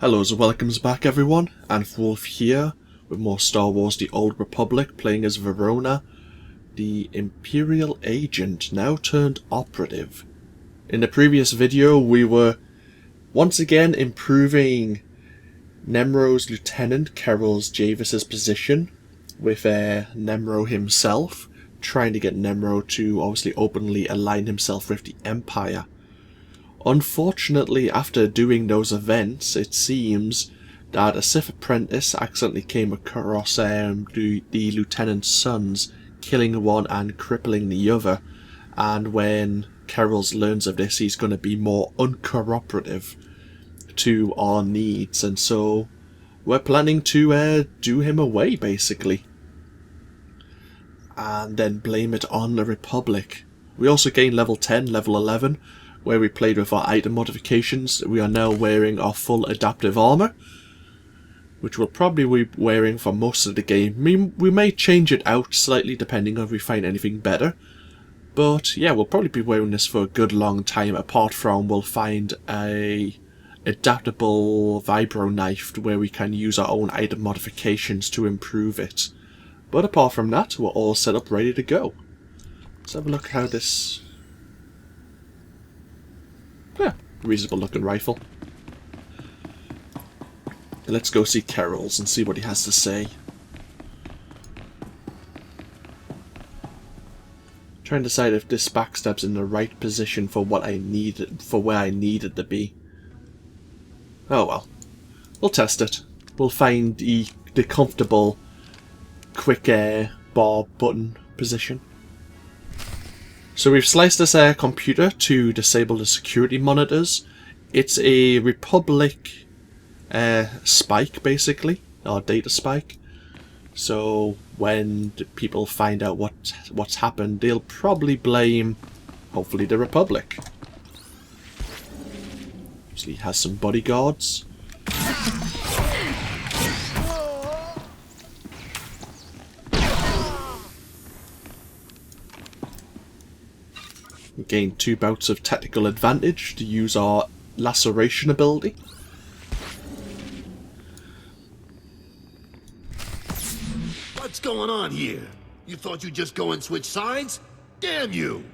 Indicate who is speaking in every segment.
Speaker 1: Hello and welcomes back everyone, AnthWolf here with more Star Wars The Old Republic, playing as Verona, the Imperial agent now turned operative. In the previous video we were once again improving Nemro's lieutenant Carol's Javis's position with Nemro himself, trying to get Nemro to obviously openly align himself with the Empire. Unfortunately, after doing those events, it seems that a Sith apprentice accidentally came across the lieutenant's sons, killing one and crippling the other, and when Carol's learns of this, he's going to be more uncooperative to our needs, and so we're planning to do him away, basically, and then blame it on the Republic. We also gained level 10, level 11, where we played with our item modifications. We are now wearing our full adaptive armor, which we'll probably be wearing for most of the game. We may change it out slightly depending on if we find anything better, but yeah, we'll probably be wearing this for a good long time, apart from we'll find a adaptable vibro knife where we can use our own item modifications to improve it. But apart from that, we're all set up ready to go. Let's have a look how this... yeah, reasonable looking rifle. Let's go see Carol's and see what he has to say. Trying to decide if this backstab's in the right position for what I needed, for where I needed to be. Oh well, we'll test it. We'll find the comfortable quick bar button position. So we've sliced this computer to disable the security monitors. It's a Republic spike, basically, or data spike. So when people find out what's happened, they'll probably blame, hopefully, the Republic. So he has some bodyguards. We gain 2 bouts of tactical advantage to use our laceration ability.
Speaker 2: What's going on here? You thought you'd just go and switch sides? Damn you!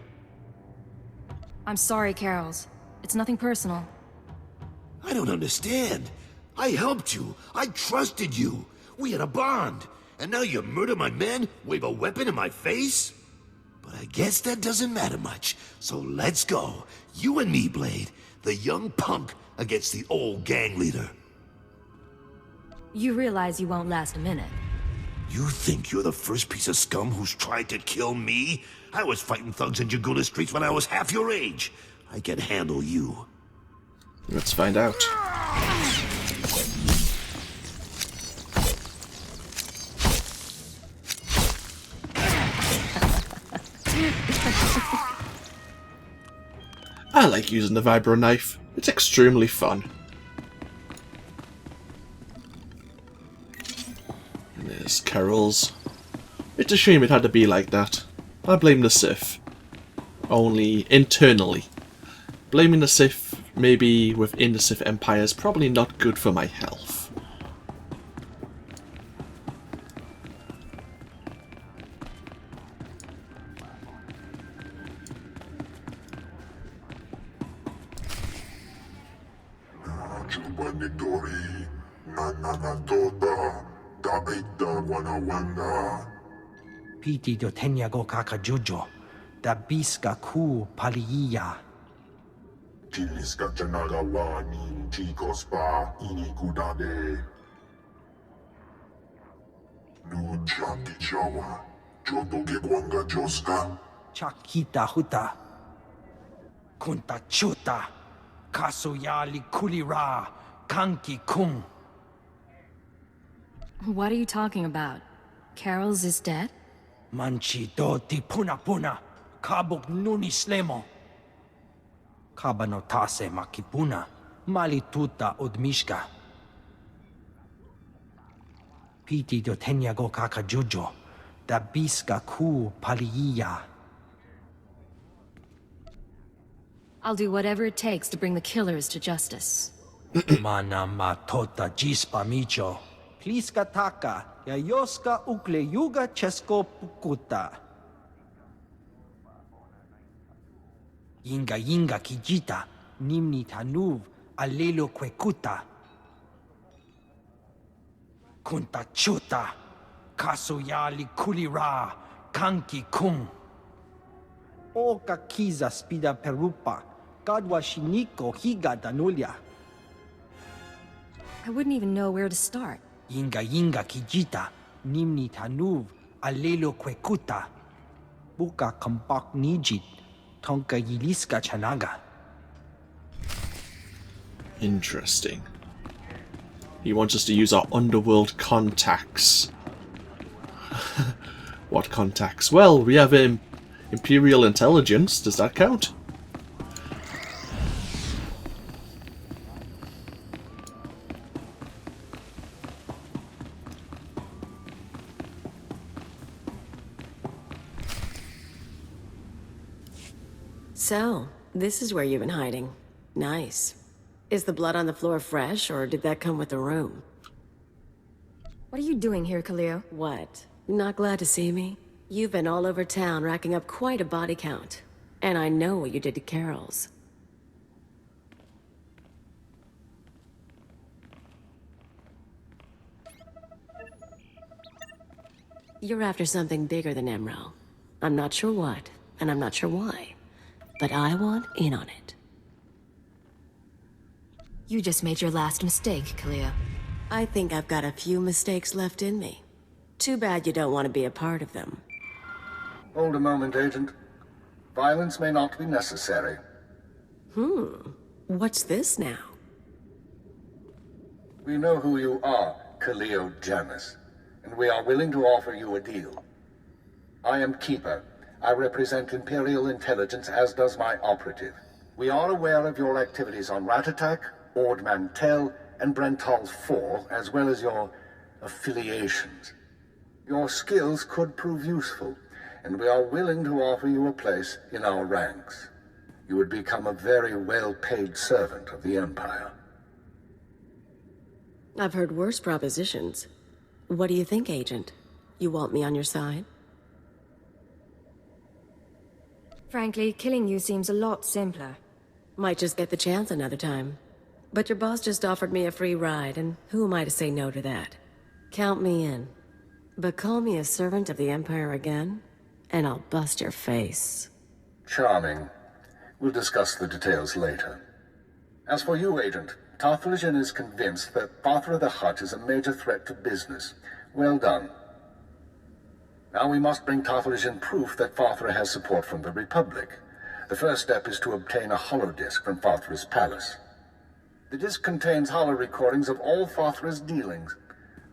Speaker 3: I'm sorry, Carols. It's nothing personal.
Speaker 2: I don't understand. I helped you. I trusted you. We had a bond. And now you murder my men, wave a weapon in my face? But I guess that doesn't matter much. So let's go. You and me, Blade. The young punk against the old gang leader.
Speaker 3: You realize you won't last a minute.
Speaker 2: You think you're the first piece of scum who's tried to kill me? I was fighting thugs in Jaguna streets when I was half your age. I can handle you.
Speaker 1: Let's find out. I like using the vibro knife. It's extremely fun. And there's Carol's. It's a shame it had to be like that. I blame the Sith. Only internally. Blaming the Sith, maybe within the Sith Empire, is probably not good for my health.
Speaker 4: Piti do tenyago kakajujo, da biska ku paliya.
Speaker 5: Chiliska chanagawa ni chicos pa inikudade. Nujanti chawa, choto ke kwanga joska.
Speaker 4: Chakita Hutta. Kunta chuta. Kasoyali kulira. Kanki kung.
Speaker 3: What are you talking about? Carols is dead?
Speaker 4: Manchi doti puna puna. Kabuk nuni slemo. Kabanotase makipuna. Malituta odmishka. Piti do tenyago kakajujo. Da biska ku paliya.
Speaker 3: I'll do whatever it takes to bring the killers to justice.
Speaker 4: Mana matota jispa micho. Pliska taka, yayoska ukle yuga chesko pukuta. Yinga yinga kijita, nimni tanuv, alelo kwekuta. Kunta chuta, kasuyali kulira, kanki kung. Oka kiza spida perupa, gadwa shiniko higa danulia.
Speaker 3: I wouldn't even know where to start.
Speaker 4: Yinga yinga kijita, nimni tanuv, alelo kwekuta. Buka kampak nijit, tonka yiliska chanaga.
Speaker 1: Interesting. He wants us to use our underworld contacts. What contacts? Well, we have Imperial intelligence. Does that count?
Speaker 6: So, this is where you've been hiding. Nice. Is the blood on the floor fresh, or did that come with the room?
Speaker 3: What are you doing here, Khalil?
Speaker 6: What? Not glad to see me? You've been all over town racking up quite a body count. And I know what you did to Carol's. You're after something bigger than Emerald. I'm not sure what, and I'm not sure why. But I want in on it.
Speaker 3: You just made your last mistake, Khalil.
Speaker 6: I think I've got a few mistakes left in me. Too bad you don't want to be a part of them.
Speaker 7: Hold a moment, Agent. Violence may not be necessary.
Speaker 6: What's this now?
Speaker 7: We know who you are, Khalil Janus, and we are willing to offer you a deal. I am Keeper. I represent Imperial intelligence, as does my operative. We are aware of your activities on Rat Attack, Ord Mantell, and Brental's Fall, as well as your affiliations. Your skills could prove useful, and we are willing to offer you a place in our ranks. You would become a very well-paid servant of the Empire.
Speaker 6: I've heard worse propositions. What do you think, Agent? You want me on your side?
Speaker 3: Frankly, killing you seems a lot simpler.
Speaker 6: Might just get the chance another time. But your boss just offered me a free ride, and who am I to say no to that? Count me in. But call me a servant of the Empire again, and I'll bust your face.
Speaker 7: Charming. We'll discuss the details later. As for you, Agent, Tarthalion is convinced that Father of the Hutt is a major threat to business. Well done. Now we must bring Tarthalion proof that Father has support from the Republic. The first step is to obtain a holodisk from Father's palace. The disk contains holo recordings of all Father's dealings.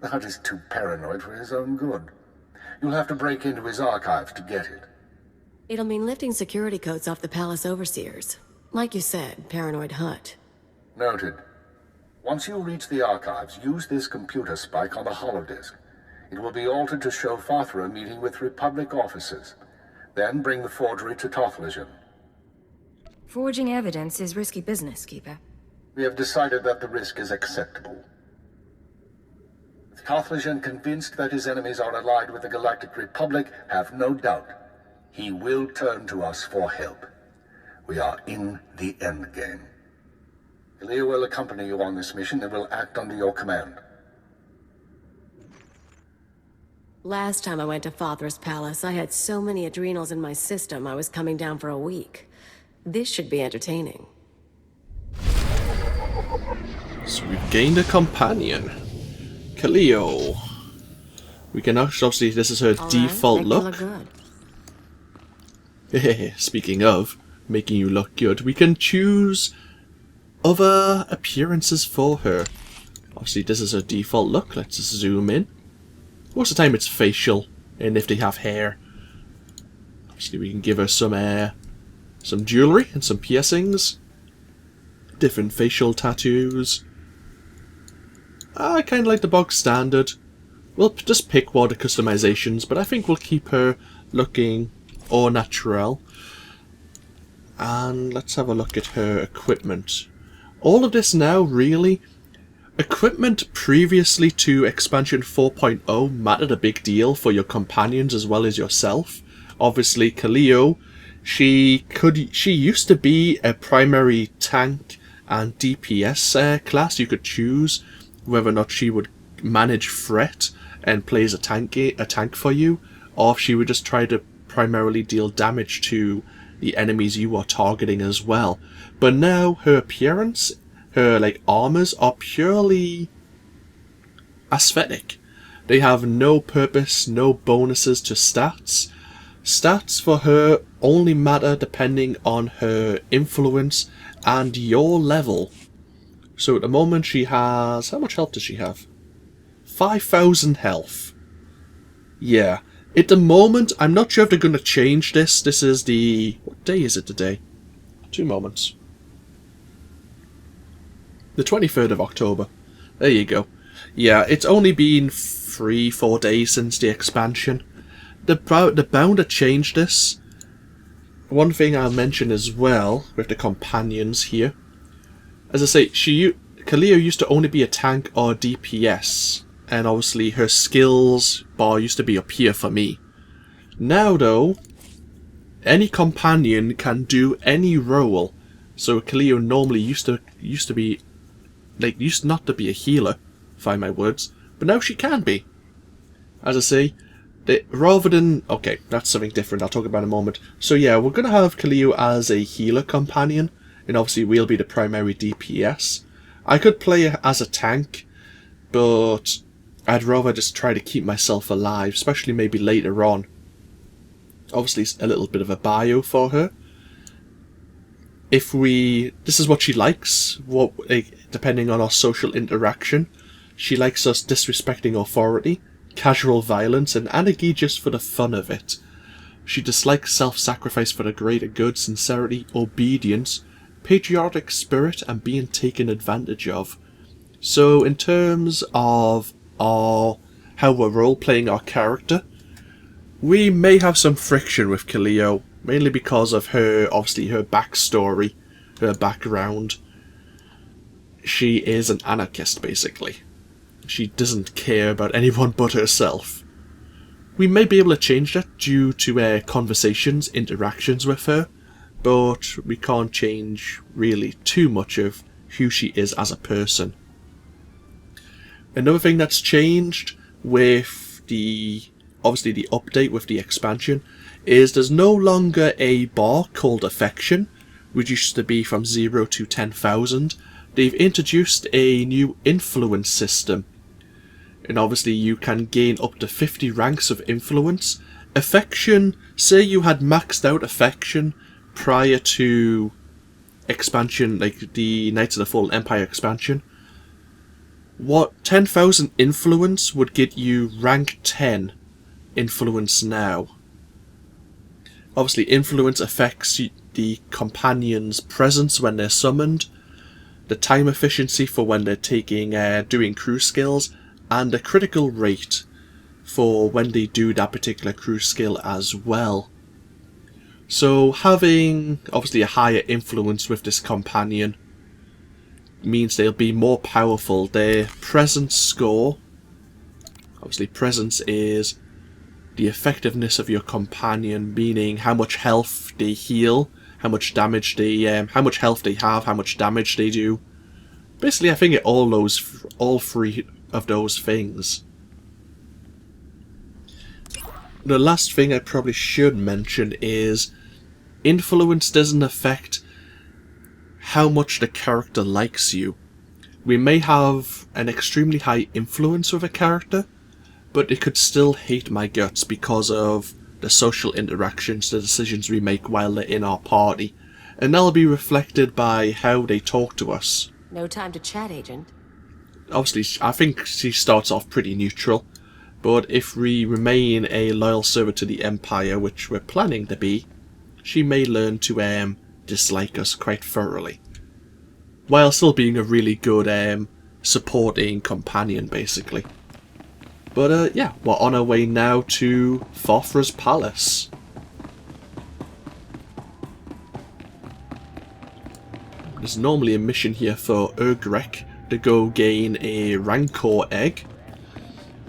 Speaker 7: The Hutt is too paranoid for his own good. You'll have to break into his archives to get it.
Speaker 6: It'll mean lifting security codes off the palace overseers. Like you said, paranoid Hutt.
Speaker 7: Noted. Once you reach the archives, use this computer spike on the holodisk. It will be altered to show Father meeting with Republic officers. Then bring the forgery to Tarthalion.
Speaker 3: Forging evidence is risky business, Keeper.
Speaker 7: We have decided that the risk is acceptable. With Tarthalion convinced that his enemies are allied with the Galactic Republic, have no doubt. He will turn to us for help. We are in the endgame. Elia will accompany you on this mission and will act under your command.
Speaker 6: Last time I went to Father's palace, I had so many adrenals in my system I was coming down for a week. This should be entertaining.
Speaker 1: So we've gained a companion. Kaleo. We can obviously, this is her default look. Speaking of making you look good, we can choose other appearances for her. Obviously this is her default look. Let's just zoom in. Most of the time it's facial, and if they have hair. Obviously we can give her some jewellery and some piercings. Different facial tattoos. I kind of like the bog standard. We'll just pick one of the customizations, but I think we'll keep her looking au naturel. And let's have a look at her equipment. all of this now, really, equipment previously to expansion 4.0 mattered a big deal for your companions as well as yourself. Obviously, Kaleo, she used to be a primary tank and DPS class. You could choose whether or not she would manage threat and play as a tank for you, or if she would just try to primarily deal damage to the enemies you are targeting as well. But now her appearance, her armors are purely aesthetic. They have no purpose, no bonuses to stats. Stats for her only matter depending on her influence and your level. So at the moment she has... how much health does she have? 5,000 health. Yeah. At the moment, I'm not sure if they're going to change this. This is the... what day is it today? 2 moments. The 23rd of October. There you go. Yeah, it's only been 3-4 days since the expansion. They're bound to change this. One thing I'll mention as well, with the companions here. As I say, Kaleo used to only be a tank or DPS. And obviously her skills bar used to be up here for me. Now though, any companion can do any role. So Kaleo normally used to be, used not to be a healer, find my words, but now she can be. As I say, rather than... okay, that's something different, I'll talk about in a moment. So yeah, we're going to have Kaleo as a healer companion, and obviously we'll be the primary DPS. I could play her as a tank, but I'd rather just try to keep myself alive, especially maybe later on. Obviously a little bit of a bio for her. This is what she likes, depending on our social interaction. She likes us disrespecting authority, casual violence, and anarchy just for the fun of it. She dislikes self-sacrifice for the greater good, sincerity, obedience, patriotic spirit, and being taken advantage of. So in terms of how we're role-playing our character, we may have some friction with Kaleo, mainly because of her backstory, her background. She is an anarchist, basically. She doesn't care about anyone but herself. We may be able to change that due to conversations, interactions with her, but we can't change really too much of who she is as a person. Another thing that's changed with the update with the expansion is there's no longer a bar called affection, which used to be from 0 to 10,000. They've introduced a new influence system, and obviously you can gain up to 50 ranks of influence. Affection, say you had maxed out affection prior to expansion, like the Knights of the Fallen Empire expansion, 10,000 influence would get you rank 10 influence now. Obviously influence affects the companion's presence when they're summoned, the time efficiency for when they're doing crew skills, and the critical rate for when they do that particular crew skill as well. So having obviously a higher influence with this companion means they'll be more powerful. Their presence score, obviously presence is the effectiveness of your companion, meaning how much health they heal, how much damage how much health they have, how much damage they do. Basically, I think all three of those things. The last thing I probably should mention is influence doesn't affect how much the character likes you. We may have an extremely high influence with a character, but it could still hate my guts because of the social interactions, the decisions we make while they're in our party. And that'll be reflected by how they talk to us.
Speaker 6: No time to chat, Agent.
Speaker 1: Obviously, I think she starts off pretty neutral, but if we remain a loyal servant to the Empire, which we're planning to be, she may learn to dislike us quite thoroughly, while still being a really good supporting companion, basically. But yeah, we're on our way now to Thofra's palace. There's normally a mission here for Urgrek to go gain a Rancor egg.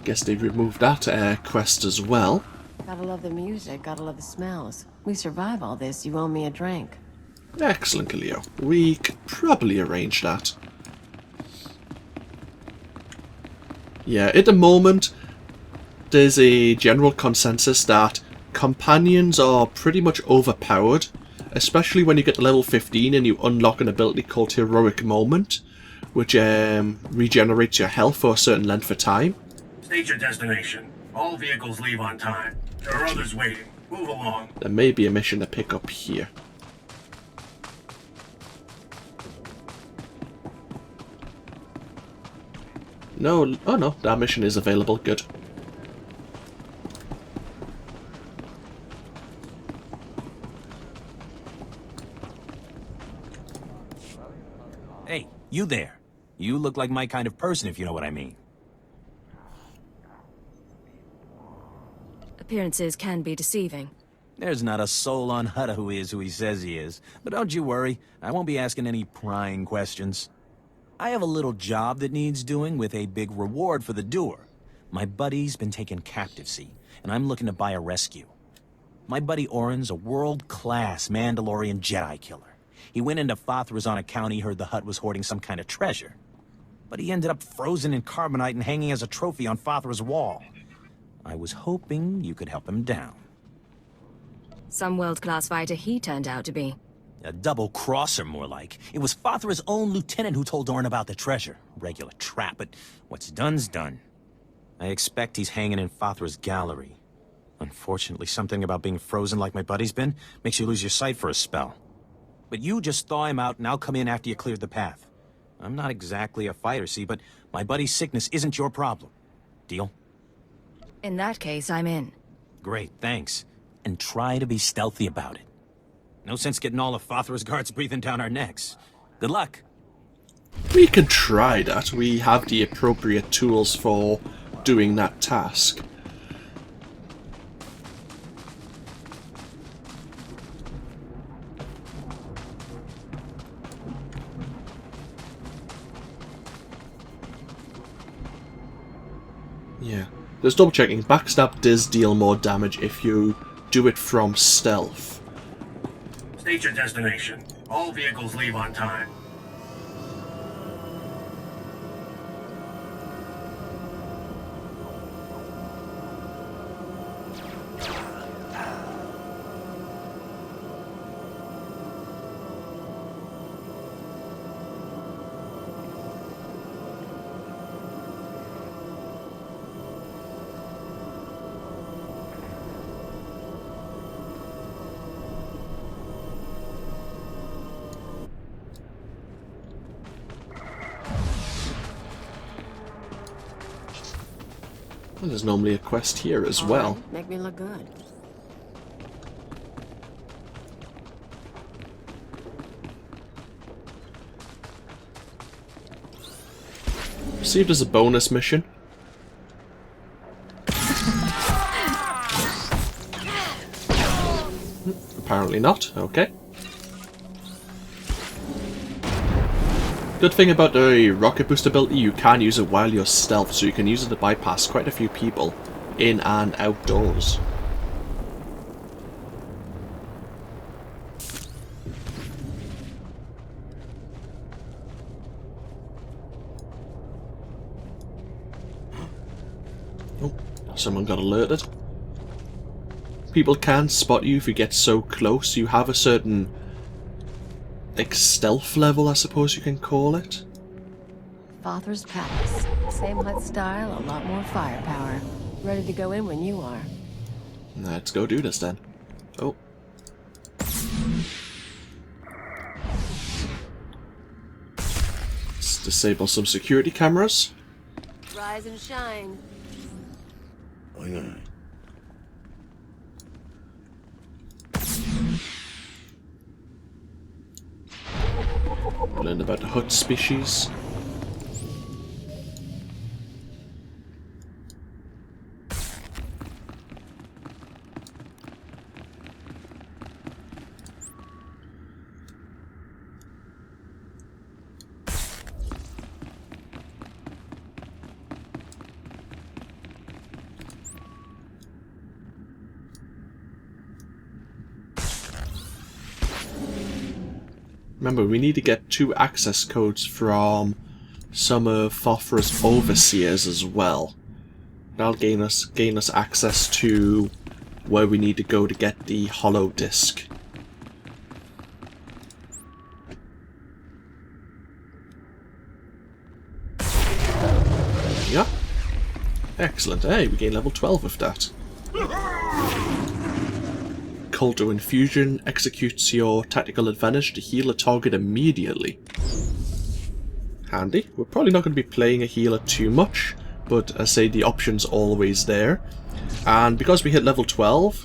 Speaker 1: Guess they've removed that quest as well.
Speaker 6: Gotta love the music, gotta love the smells. We survive all this, you owe me a drink.
Speaker 1: Excellent, Kaleo. We could probably arrange that. Yeah, at the moment, there's a general consensus that companions are pretty much overpowered, especially when you get to level 15 and you unlock an ability called Heroic Moment, which regenerates your health for a certain length of time.
Speaker 8: State your destination. All vehicles leave on time. There are others waiting. Move along.
Speaker 1: There may be a mission to pick up here. No, oh no, that mission is available. Good.
Speaker 9: Hey, you there. You look like my kind of person, if you know what I mean.
Speaker 3: Appearances can be deceiving.
Speaker 9: There's not a soul on Hutta who is who he says he is. But don't you worry, I won't be asking any prying questions. I have a little job that needs doing with a big reward for the doer. My buddy's been taken captive, see, and I'm looking to buy a rescue. My buddy Orin's a world-class Mandalorian Jedi killer. He went into Fathra's on account he heard the Hutt was hoarding some kind of treasure. But he ended up frozen in carbonite and hanging as a trophy on Fathra's wall. I was hoping you could help him down.
Speaker 3: Some world-class fighter he turned out to be.
Speaker 9: A double-crosser, more like. It was Fathra's own lieutenant who told Orin about the treasure. Regular trap, but what's done's done. I expect he's hanging in Fathra's gallery. Unfortunately, something about being frozen like my buddy's been makes you lose your sight for a spell. But you just thaw him out and I'll come in after you cleared the path. I'm not exactly a fighter, see, but my buddy's sickness isn't your problem. Deal?
Speaker 3: In that case, I'm in.
Speaker 9: Great, thanks. And try to be stealthy about it. No sense getting all of Fathra's guards breathing down our necks. Good luck.
Speaker 1: We could try that. We have the appropriate tools for doing that task. Yeah. Just double checking. Backstab does deal more damage if you do it from stealth.
Speaker 8: State your destination. All vehicles leave on time.
Speaker 1: Well, there's normally a quest here as well.
Speaker 6: Make me look good.
Speaker 1: Received as a bonus mission. Apparently not. Okay. Good thing about the rocket boost ability, you can use it while you're stealth, so you can use it to bypass quite a few people in and outdoors. Oh, someone got alerted. People can spot you if you get so close. You have a certain, like, stealth level, I suppose you can call it.
Speaker 6: Fathra's Palace. Same Hutt style, a lot more firepower. Ready to go in when you are.
Speaker 1: Let's go do this then. Oh. Let's disable some security cameras.
Speaker 6: Rise and shine.
Speaker 2: Oh, yeah.
Speaker 1: Learn about the Hutt species. Remember, we need to get 2 access codes from some of Thothra's overseers as well. That'll gain us access to where we need to go to get the hollow disc. Yeah. Excellent. Hey, we gain level 12 with that. Culto Infusion executes your tactical advantage to heal a target immediately. Handy. We're probably not going to be playing a healer too much, but as I say, the option's always there. And because we hit level 12,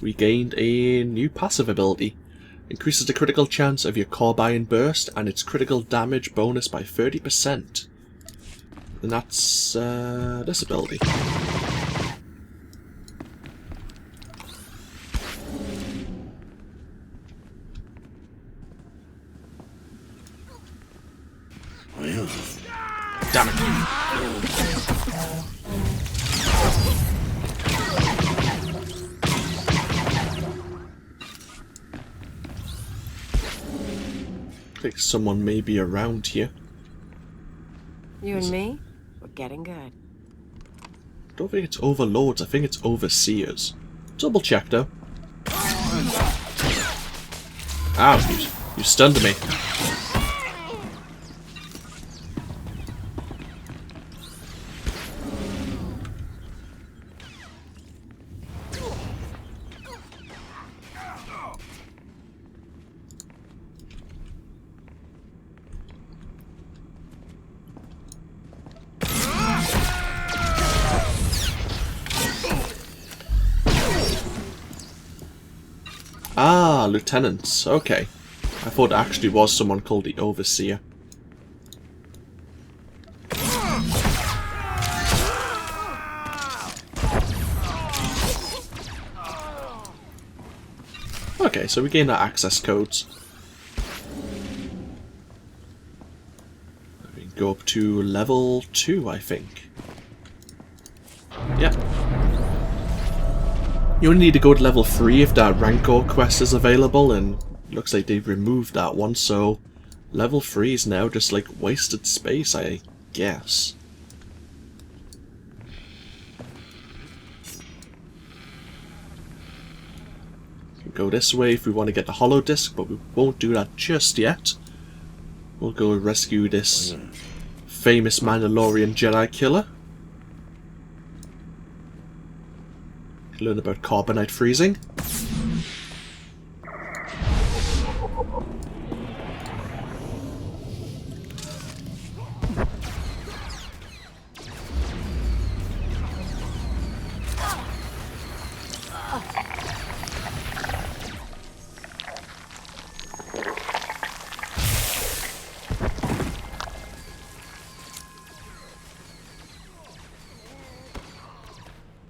Speaker 1: we gained a new passive ability. Increases the critical chance of your carbine burst and its critical damage bonus by 30%. And that's this ability. Damn it. I think someone may be around here.
Speaker 6: You and me? We're getting good.
Speaker 1: I don't think it's overlords, I think it's overseers. Double check though. Ow, you stunned me. Ah, lieutenants. Okay. I thought it actually was someone called the Overseer. Okay, so we gain our access codes. We can go up to level 2, I think. Yeah. You only need to go to level 3 if that Rancor quest is available, and it looks like they've removed that one, so level 3 is now just like wasted space, I guess. We can go this way if we want to get the hollow disc, but we won't do that just yet. We'll go rescue this famous Mandalorian Jedi killer. Learn about carbonite freezing.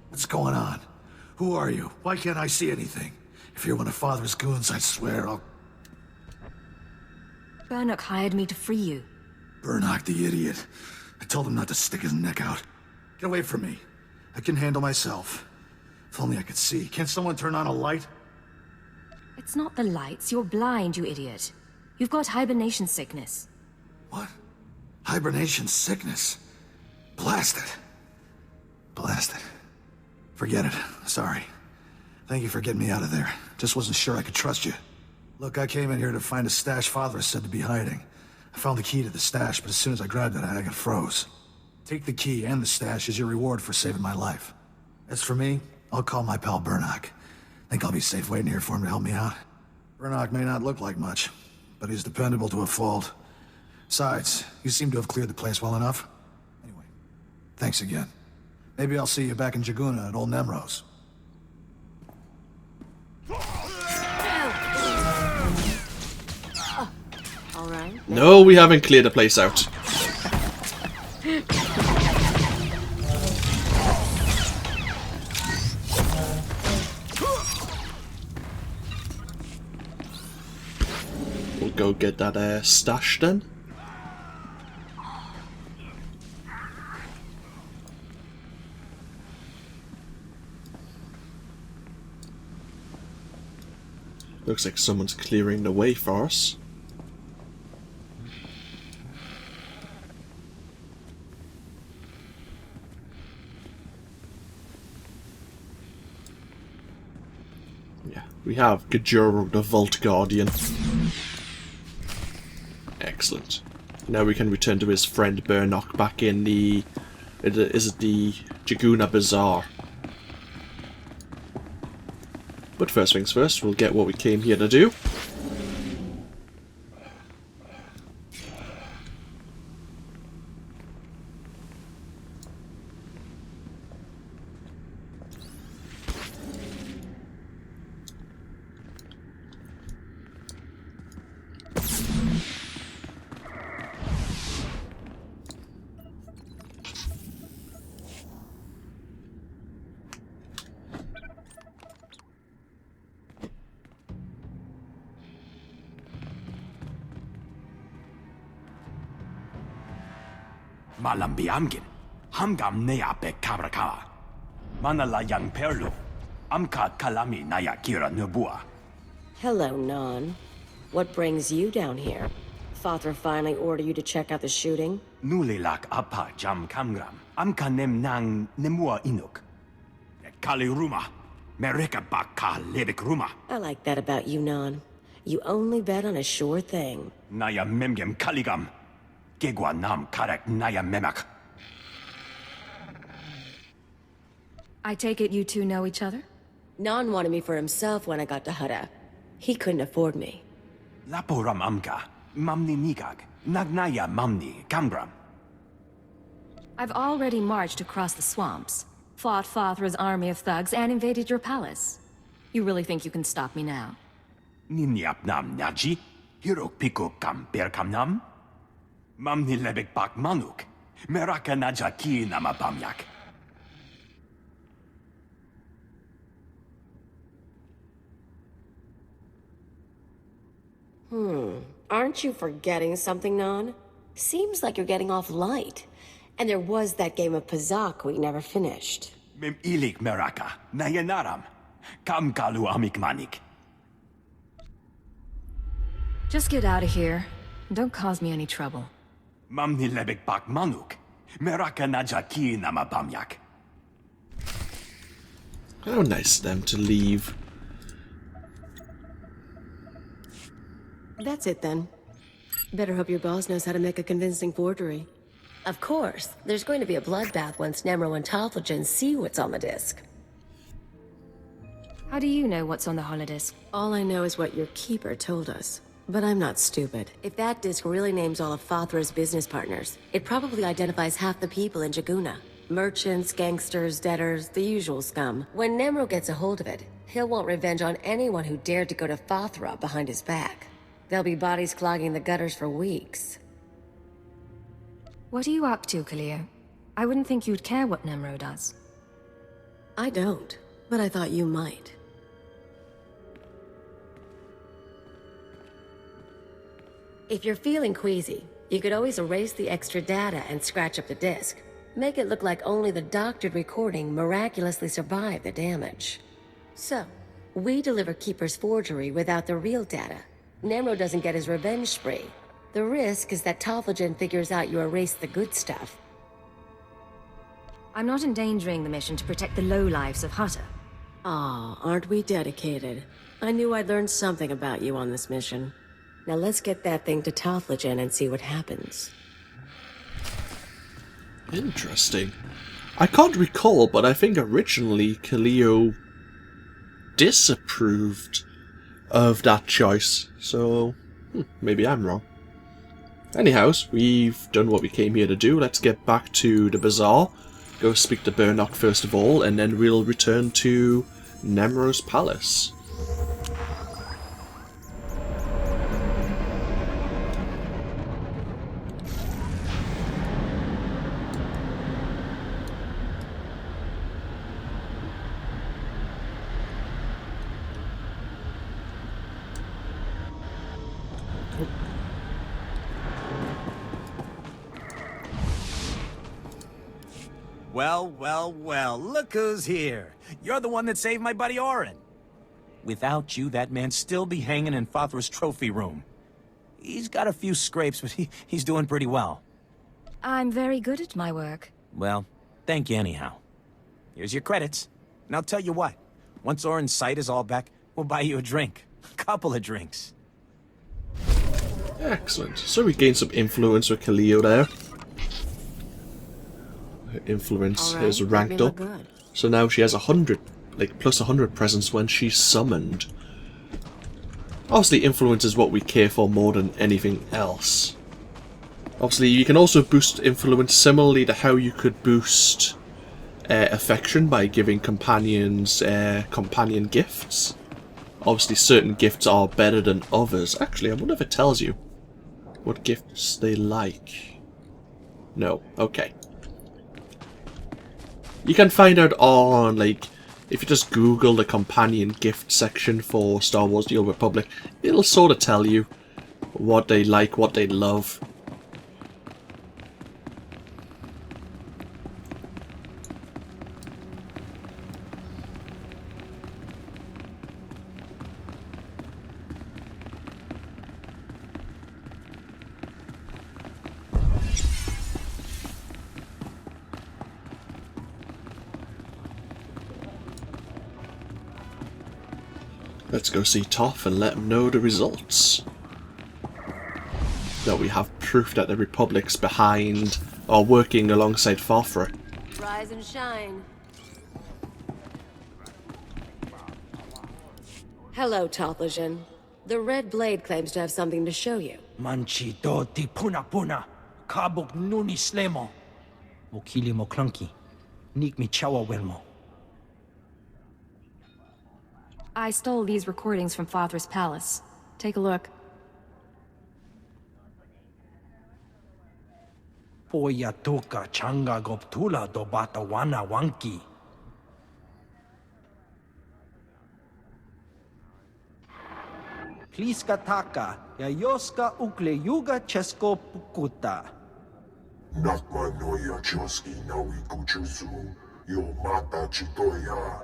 Speaker 2: What's going on? Who are you? Why can't I see anything? If you're one of Father's goons, I swear I'll...
Speaker 3: Burnok hired me to free you.
Speaker 2: Burnok, the idiot. I told him not to stick his neck out. Get away from me. I can handle myself. If only I could see. Can't someone turn on a light?
Speaker 3: It's not the lights, you're blind, you idiot. You've got hibernation sickness.
Speaker 2: What? Hibernation sickness? Blast it. Blast it. Forget it. Sorry. Thank you for getting me out of there. Just wasn't sure I could trust you. Look, I came in here to find a stash Father is said to be hiding. I found the key to the stash, but as soon as I grabbed it, I got froze. Take the key and the stash as your reward for saving my life. As for me, I'll call my pal Burnok. Think I'll be safe waiting here for him to help me out? Burnok may not look like much, but he's dependable to a fault. Besides, you seem to have cleared the place well enough. Anyway, thanks again. Maybe I'll see you back in Jaguna at Old Nemrose.
Speaker 6: All right.
Speaker 1: No, we haven't cleared the place out. We'll go get that stash then. Looks like someone's clearing the way for us. Yeah, we have Gajuro the Vault Guardian. Excellent. Now we can return to his friend Burnock back in the... Is it the Jaguna Bazaar? But first things first, we'll get what we came here to do.
Speaker 10: Malambiamgin, Hamgam Nea Be Kabrakawa. Manala Yang Perlu, Amka Kalami Naya Kira Nubua.
Speaker 6: Hello, Non. What brings you down here? Father finally ordered you to check out the shooting?
Speaker 10: Nulilak Apa Jam Kamgram, Amka Nem Nang Nemua Inuk. Kali Ruma, Mereka Baka Lebik Ruma.
Speaker 6: I like that about you, Non. You only bet on a sure thing.
Speaker 10: Naya Memgem Kaligam. Gegwa Nam Karak Naya Memak.
Speaker 3: I take it you two know each other?
Speaker 6: Non wanted me for himself when I got to Hutta. He couldn't afford me.
Speaker 10: Laporam Amka, Mamni Nigag, Nagnaya Mamni, Kambram.
Speaker 3: I've already marched across the swamps, fought Fathra's army of thugs, and invaded your palace. You really think you can stop me now?
Speaker 10: Ninyap Nam Naji, Hirok Piko Kam Berkam Nam? Mamni Lebek Bak Manuk, Meraka Naja Ki Nama Bamyak.
Speaker 6: Aren't you forgetting something, Non? Seems like you're getting off light. And there was that game of Pazak we never finished.
Speaker 10: Mem Ilik Meraka, Nayanaram, Kam Kalu Amik Manik.
Speaker 3: Just get out of here. Don't cause me any trouble.
Speaker 10: Mamni Lebek Bak Manuk, Meraka Naja Ki Nama Bamyak.
Speaker 1: How nice of them to leave.
Speaker 6: That's it then. Better hope your boss knows how to make a convincing forgery. Of course, there's going to be a bloodbath once Nemro and Talphagen see what's on the disc.
Speaker 3: How do you know what's on the holodisc?
Speaker 6: All I know is what your keeper told us. But I'm not stupid. If that disc really names all of Fathra's business partners, it probably identifies half the people in Jaguna. Merchants, gangsters, debtors, the usual scum. When Nemro gets a hold of it, he'll want revenge on anyone who dared to go to Fathra behind his back. There'll be bodies clogging the gutters for weeks.
Speaker 3: What are you up to, Khalil? I wouldn't think you'd care what Nemro does.
Speaker 6: I don't, but I thought you might. If you're feeling queasy, you could always erase the extra data and scratch up the disk. Make it look like only the doctored recording miraculously survived the damage. So, we deliver Keeper's forgery without the real data. Nemro doesn't get his revenge spree. The risk is that Talphagen figures out you erased the good stuff.
Speaker 3: I'm not endangering the mission to protect the lowlives of Hutta.
Speaker 6: Aw, aren't we dedicated? I knew I'd learn something about you on this mission. Now let's get that thing to Talphagen and see what happens.
Speaker 1: Interesting. I can't recall, but I think originally Khalil disapproved of that choice, so maybe I'm wrong. Anyhow, we've done what we came here to do. Let's get back to the bazaar, go speak to Burnock first of all, and then we'll return to Nemro's palace.
Speaker 9: Well, well, well, look who's here. You're the one that saved my buddy Orin. Without you, that man'd still be hanging in Fothra's trophy room. He's got a few scrapes, but he's doing pretty well.
Speaker 3: I'm very good at my work.
Speaker 9: Well, thank you anyhow. Here's your credits. And I'll tell you what, once Orin's sight is all back, we'll buy you a drink. A couple of drinks.
Speaker 1: Excellent. So we gained some influence with Kaleo there. Her influence
Speaker 6: All right,
Speaker 1: is ranked
Speaker 6: made me
Speaker 1: up.
Speaker 6: look good.
Speaker 1: So now she has 100, like plus 100 presence when she's summoned. Obviously, influence is what we care for more than anything else. Obviously, you can also boost influence similarly to how you could boost affection by giving companions companion gifts. Obviously, certain gifts are better than others. Actually, I wonder if it tells you what gifts they like. No. Okay. You can find out on, like, if you just Google the companion gift section for Star Wars The Old Republic, it'll sort of tell you what they like, what they love. Let's go see Toph and let him know the results. That we have proof that the Republic's behind, or working alongside Fothra.
Speaker 6: Rise and shine. Hello, Tophlagen. The Red Blade claims to have something to show you.
Speaker 4: Manchi do ti puna puna. Kabuk nuni slemo. Mokili mo clunky. Nik mi chawa welmo.
Speaker 3: I stole these recordings from Fothra's palace. Take a look.
Speaker 4: Poya tuka changa goptula do bata wana wanki. Pliska taka, yayoska ukle yuga chesko pukuta.
Speaker 5: Nakma noya choski nawi kuchuzu. Yo mata chitoya.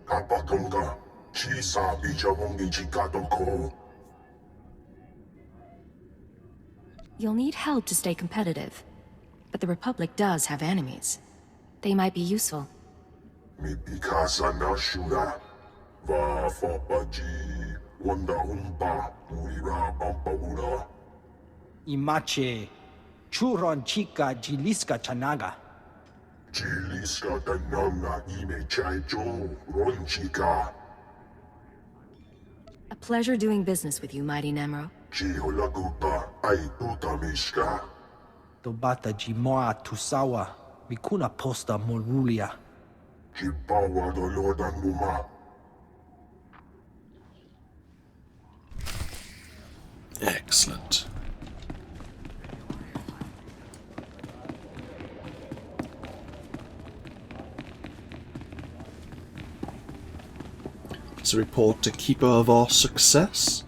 Speaker 5: Kapatonga. Chisa bijawongi chikatoko.
Speaker 3: You'll need help to stay competitive. But the Republic does have enemies. They might be useful.
Speaker 5: Mi pikasa na shura. Va fopaji. Wanda humpa. Murira pampahura.
Speaker 4: Imache. Churon chica jiliska chanaga.
Speaker 5: Jiliska tananga ime chaicho. Ronchika.
Speaker 3: A pleasure doing business with you, Mighty Nemro.
Speaker 5: Chiholagupa. Ai tutamishka.
Speaker 4: Dobata jimoa tusawa. Mikuna posta morulia.
Speaker 5: Chipawa doloda numa.
Speaker 1: Excellent. It's a report to Keeper of our success.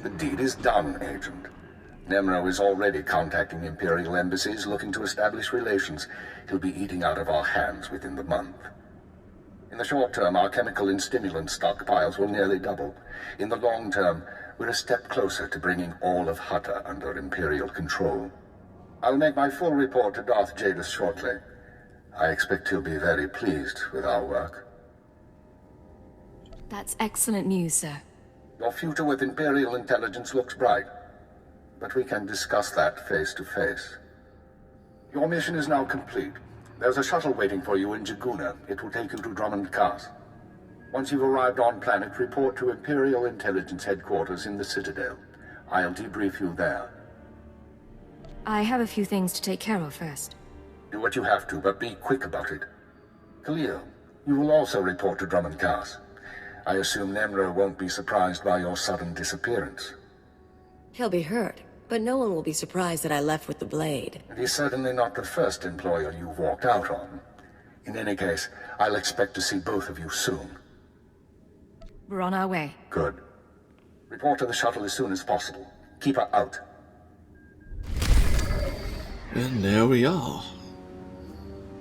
Speaker 7: The deed is done, Agent. Nemro is already contacting Imperial embassies looking to establish relations. He'll be eating out of our hands within the month. In the short term, our chemical and stimulant stockpiles will nearly double. In the long term, we're a step closer to bringing all of Hutta under Imperial control. I'll make my full report to Darth Jadis shortly. I expect he'll be very pleased with our work.
Speaker 3: That's excellent news, sir.
Speaker 7: Your future with Imperial intelligence looks bright, but we can discuss that face to face. Your mission is now complete. There's a shuttle waiting for you in Jaguna. It will take you to Drummond Cast. Once you've arrived on planet, report to Imperial Intelligence Headquarters in the Citadel. I'll debrief you there.
Speaker 3: I have a few things to take care of first.
Speaker 7: Do what you have to, but be quick about it. Khalil, you will also report to Drummond Cast. I assume Nemro won't be surprised by your sudden disappearance.
Speaker 6: He'll be hurt, but no one will be surprised that I left with the blade.
Speaker 7: And he's certainly not the first employer you've walked out on. In any case, I'll expect to see both of you soon.
Speaker 3: We're on our way.
Speaker 7: Good. Report to the shuttle as soon as possible. Keep her out.
Speaker 1: And there we are.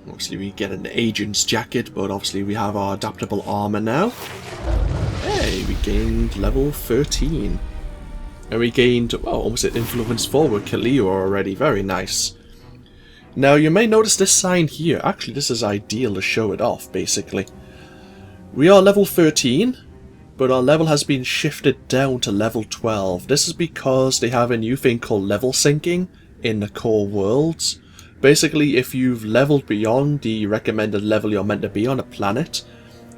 Speaker 1: Obviously we get an agent's jacket, but obviously we have our adaptable armor now. Hey, we gained level 13. And we gained, well, almost an influence 4 with Kaleo already. Very nice. Now you may notice this sign here. Actually, this is ideal to show it off, basically. We are level 13, but our level has been shifted down to level 12. This is because they have a new thing called level syncing in the core worlds. Basically, if you've leveled beyond the recommended level you're meant to be on a planet,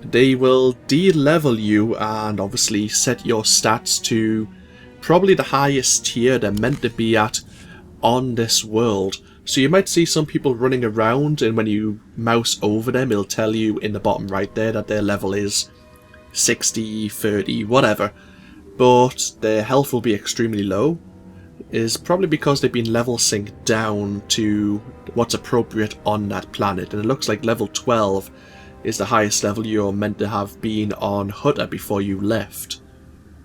Speaker 1: they will de-level you and obviously set your stats to probably the highest tier they're meant to be at on this world. So you might see some people running around, and when you mouse over them, it'll tell you in the bottom right there that their level is 60, 30, whatever. But their health will be extremely low. Is probably because they've been level synced down to what's appropriate on that planet. And it looks like level 12 is the highest level you're meant to have been on Hutta before you left.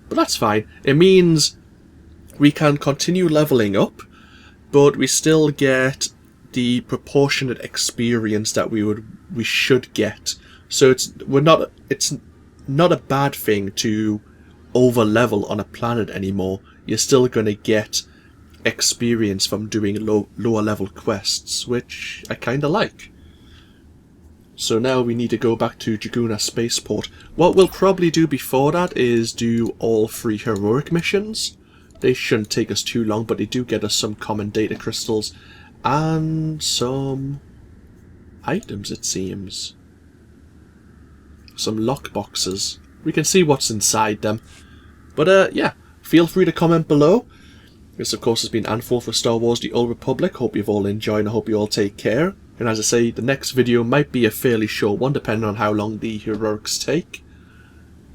Speaker 1: But that's fine. It means we can continue leveling up, but we still get the proportionate experience that we should get. So it's not a bad thing to over level on a planet anymore. You're still going to get experience from doing lower level quests, which I kinda like. So now we need to go back to Jaguna Spaceport. What we'll probably do before that is do all 3 heroic missions. They shouldn't take us too long, but they do get us some common data crystals and some items, it seems. Some lockboxes. We can see what's inside them. But yeah, feel free to comment below. This of course has been AnthWolf for Star Wars The Old Republic. Hope you've all enjoyed and I hope you all take care. And as I say, the next video might be a fairly short one depending on how long the heroics take.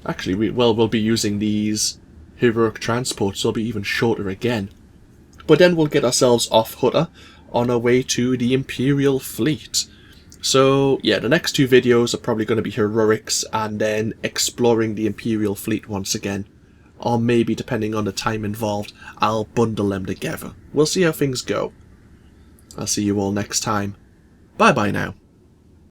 Speaker 1: Actually, we'll be using these heroic transports, so it'll be even shorter again. But then we'll get ourselves off Hutta on our way to the Imperial fleet. So yeah, the next 2 videos are probably going to be heroics and then exploring the Imperial fleet once again. Or maybe, depending on the time involved, I'll bundle them together. We'll see how things go. I'll see you all next time. Bye bye now.